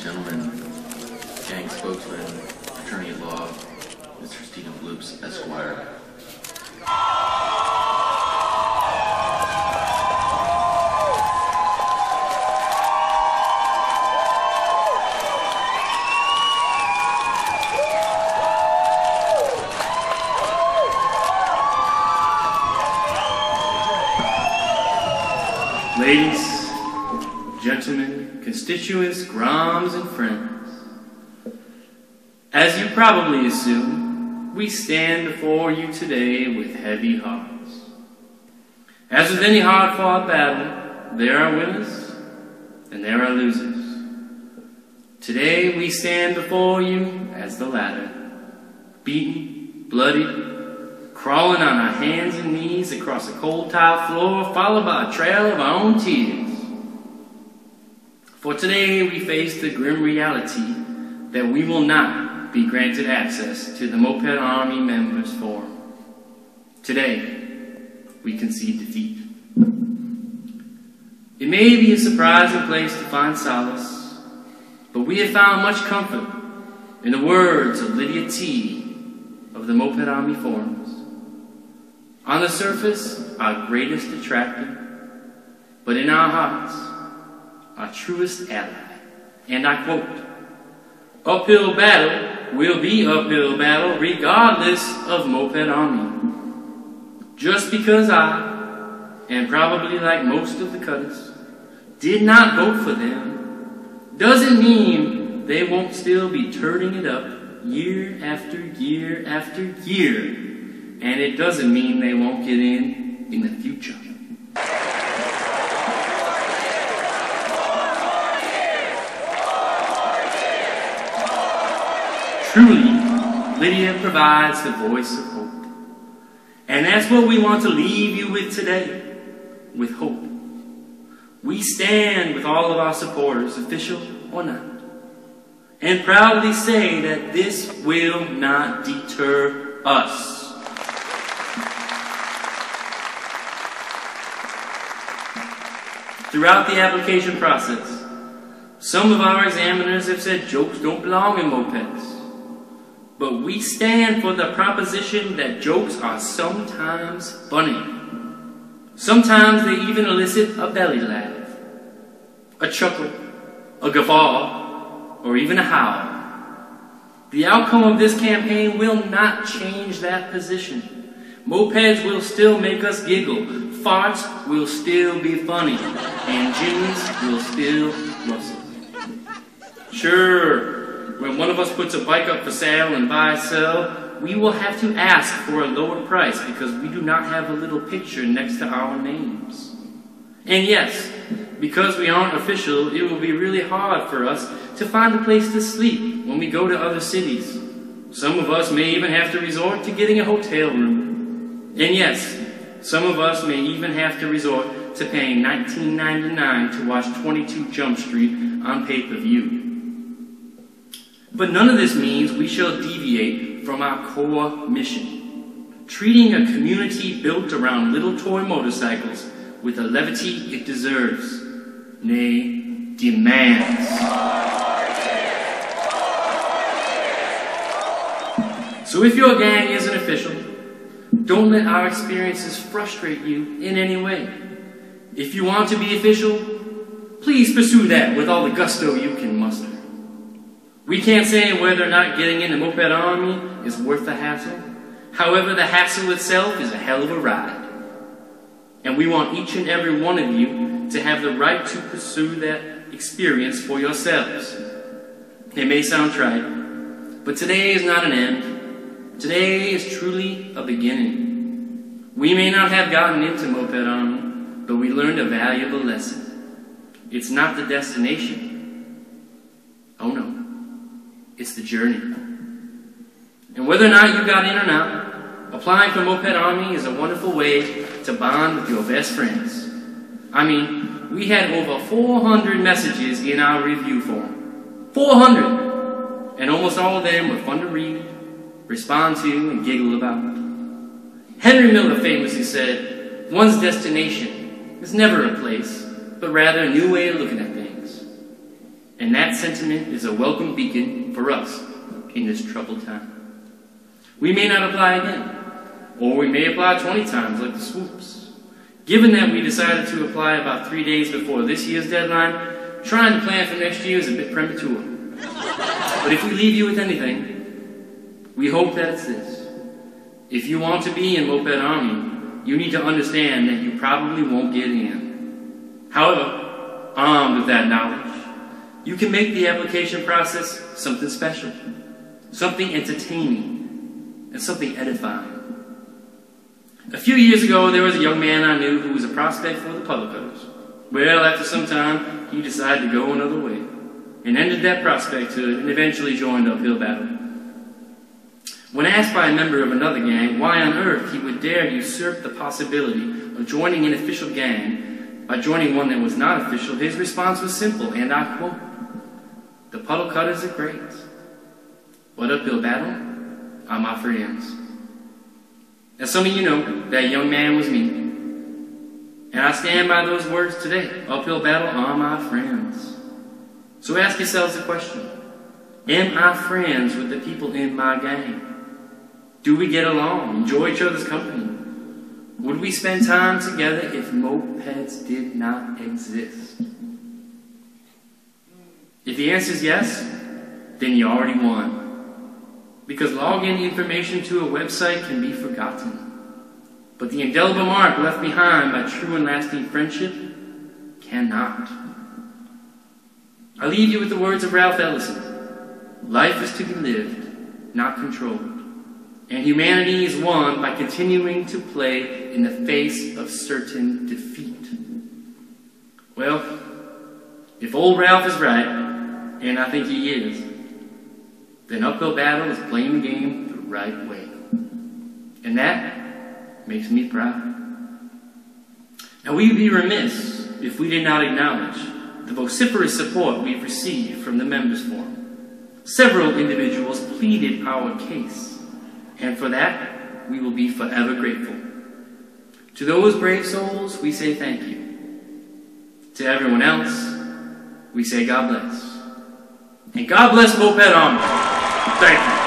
gentlemen, gang spokesman, attorney at law, Mr. Stephen Bloops, Esquire. Ladies, gentlemen, constituents, groms, and friends, as you probably assume, we stand before you today with heavy hearts. As with any hard-fought battle, there are winners and there are losers. Today we stand before you as the latter, beaten, bloodied, crawling on our hands and knees across a cold tile floor, followed by a trail of our own tears. For today we face the grim reality that we will not be granted access to the Moped Army Members Forum. Today, we concede defeat. It may be a surprising place to find solace, but we have found much comfort in the words of Lydia T. of the Moped Army Forums. On the surface, our greatest detractor, but in our hearts, our truest ally. And I quote, "Uphill battle will be uphill battle regardless of Moped Army. Just because I, and probably like most of the cutters, did not vote for them, doesn't mean they won't still be turning it up year after year after year. And it doesn't mean they won't get in the future." Truly, Lydia provides the voice of hope. And that's what we want to leave you with today, with hope. We stand with all of our supporters, official or not, and proudly say that this will not deter us. Throughout the application process, some of our examiners have said jokes don't belong in mopeds. But we stand for the proposition that jokes are sometimes funny. Sometimes they even elicit a belly laugh, a chuckle, a guffaw, or even a howl. The outcome of this campaign will not change that position. Mopeds will still make us giggle, farts will still be funny, and jeans will still rustle. Sure, when one of us puts a bike up for sale and buy-sell, we will have to ask for a lower price because we do not have a little picture next to our names. And yes, because we aren't official, it will be really hard for us to find a place to sleep when we go to other cities. Some of us may even have to resort to getting a hotel room. And yes, some of us may even have to resort to paying $19.99 to watch 22 Jump Street on pay-per-view. But none of this means we shall deviate from our core mission, treating a community built around little toy motorcycles with the levity it deserves, nay, demands. So if your gang isn't official, don't let our experiences frustrate you in any way. If you want to be official, please pursue that with all the gusto you can muster. We can't say whether or not getting in the Moped Army is worth the hassle. However, the hassle itself is a hell of a ride. And we want each and every one of you to have the right to pursue that experience for yourselves. It may sound trite, but today is not an end. Today is truly a beginning. We may not have gotten into Moped Army, but we learned a valuable lesson. It's not the destination. Oh no. It's the journey. And whether or not you got in or not, applying for Moped Army is a wonderful way to bond with your best friends. I mean, we had over 400 messages in our review form. 400! And almost all of them were fun to read, respond to, and giggle about. Henry Miller famously said, "One's destination is never a place, but rather a new way of looking at things." And that sentiment is a welcome beacon for us in this troubled time. We may not apply again, or we may apply 20 times like the swoops. Given that we decided to apply about 3 days before this year's deadline, trying to plan for next year is a bit premature. But if we leave you with anything, we hope that it's this. If you want to be in Moped Army, you need to understand that you probably won't get in. However, armed with that knowledge, you can make the application process something special, something entertaining, and something edifying. A few years ago, there was a young man I knew who was a prospect for the Puddle Cutters. Well, after some time, he decided to go another way, and ended that prospecthood and eventually joined Uphill Battle. When asked by a member of another gang why on earth he would dare usurp the possibility of joining an official gang by joining one that was not official, his response was simple, and I quote, "The Puddle Cutters are great, but Uphill Battle are my friends." As some of you know, that young man was me. And I stand by those words today. Uphill Battle are my friends. So ask yourselves the question, am I friends with the people in my gang? Do we get along, enjoy each other's company? Would we spend time together if mopeds did not exist? If the answer is yes, then you already won. Because login information to a website can be forgotten. But the indelible mark left behind by true and lasting friendship cannot. I leave you with the words of Ralph Ellison. Life is to be lived, not controlled. And humanity is won by continuing to play in the face of certain defeat. Well, if old Ralph is right, and I think he is, then Uphill Battle is playing the game the right way. And that makes me proud. Now, we'd be remiss if we did not acknowledge the vociferous support we've received from the members forum. Several individuals pleaded our case, and for that, we will be forever grateful. To those brave souls, we say thank you. To everyone else, we say God bless. And God bless Moped Army. Thank you.